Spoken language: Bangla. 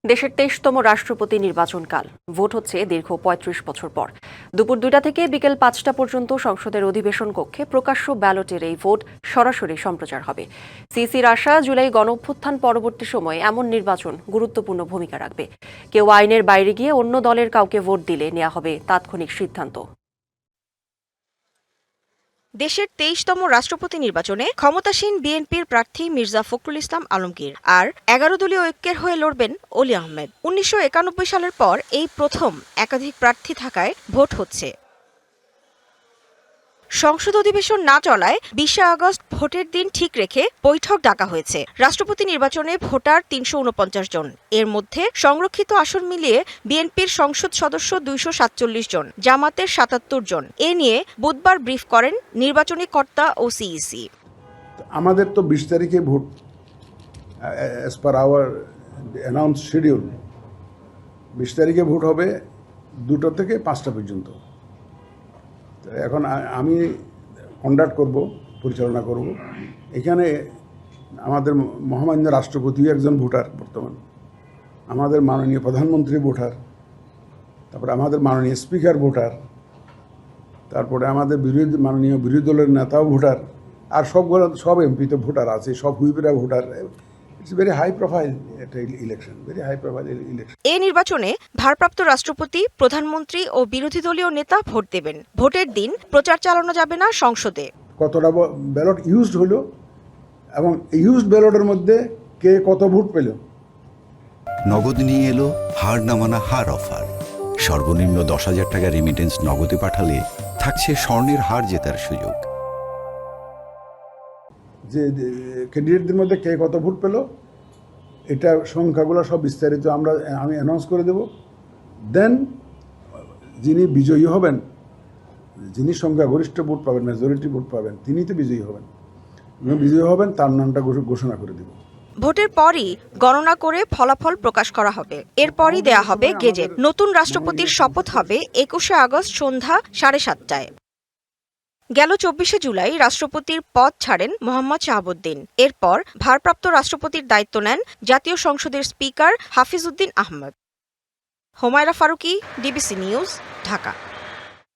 দেশের ২৩তম রাষ্ট্রপতি নির্বাচনকাল ভোট হচ্ছে দীর্ঘ ৩৫ বছর পর। দুপুর ২টা থেকে বিকেল ৫টা পর্যন্ত সংসদের অধিবেশন কক্ষে প্রকাশ্য ব্যালটের এই ভোট সরাসরি সম্প্রচার হবে। সিইসির আশা, জুলাই গণঅভ্যুত্থান পরবর্তী সময়ে এমন নির্বাচন গুরুত্বপূর্ণ ভূমিকা রাখবে। কেউ আইনের বাইরে গিয়ে অন্য দলের কাউকে ভোট দিলে নেওয়া হবে তাৎক্ষণিক সিদ্ধান্ত। দেশের ২৩তম রাষ্ট্রপতি নির্বাচনে ক্ষমতাসীন বিএনপির প্রার্থী মির্জা ফখরুল ইসলাম আলমগীর আর ১১ দলীয় ঐক্যের হয়ে লড়বেন অলি আহমেদ। ১৯৯১ সালের পর এই প্রথম একাধিক প্রার্থী থাকায় ভোট হচ্ছে। সংসদ অধিবেশন না চলায় ২০ আগস্ট ভোটের দিন ঠিক রেখে বৈঠক ডাকা হয়েছে। রাষ্ট্রপতি নির্বাচনে ভোটার ৩৪৯ জন, এর মধ্যে সংরক্ষিত আসন মিলিয়ে বিএনপির সংসদ সদস্য ২৪৭ জন, জামাতের ৭৭ জন। এ নিয়ে বুধবার ব্রিফ করেন নির্বাচনী কর্তা ও সিইসি। আমাদের তো ২০ তারিখে vote, as per our announce schedule ২০ তারিখে ভোট হবে ২টা থেকে ৫টা পর্যন্ত। এখন আমি কন্ডাক্ট করব, পরিচালনা করব। এখানে আমাদের মহামান্য রাষ্ট্রপতিও একজন ভোটার বর্তমান, আমাদের মাননীয় প্রধানমন্ত্রী ভোটার, তারপরে আমাদের মাননীয় স্পিকার ভোটার, তারপরে আমাদের মাননীয় বিরোধী দলের নেতাও ভোটার, আর সব এমপি তো ভোটার আছে, সব হুইপেরা voter. It's very high profile একটা election, very high profile election. এই নির্বাচনে ভারপ্রাপ্ত রাষ্ট্রপতি, প্রধানমন্ত্রী ও বিরোধী দলীয় নেতা ভোট দেবেন। ভোটের দিন প্রচার চালানো যাবে না সংসদে। কতটা ব্যালট ইউজড হলো এবং ইউজড ব্যালটের মধ্যে কে কত ভোট পেল। নগদ নিয়ে এলো হার না মানা হার অফার। সর্বনিম্ন ১০,০০০ টাকা রেমিটেন্স নগদে পাঠালে থাকছে স্বর্ণের হার জেতার সুযোগ। যে ক্যান্ডিডেটদের মধ্যে কে কত ভোট পেল, এটা সংখ্যাগুলো সব বিস্তারিত আমি অ্যানাউন্স করে দেব। দেন যিনি বিজয়ী হবেন, যিনি সংখ্যাগরিষ্ঠ ভোট পাবেন, মেজরিটি ভোট পাবেন, তিনি তো বিজয়ী হবেন। বিজয়ী হবেন তার নামটা ঘোষণা করে দেব। ভোটের পরই গণনা করে ফলাফল প্রকাশ করা হবে। এরপরই দেয়া হবে গেজেট। নতুন রাষ্ট্রপতির শপথ হবে ২১শে আগস্ট সন্ধ্যা ৭:৩০টায়। গেল ২৪শে জুলাই রাষ্ট্রপতির পদ ছাড়েন মোহাম্মদ শাহাবুদ্দিন। এরপর ভারপ্রাপ্ত রাষ্ট্রপতির দায়িত্ব নেন জাতীয় সংসদের speaker Hafiz Uddin Ahmed. Humayra Faruki, DBC news, Dhaka.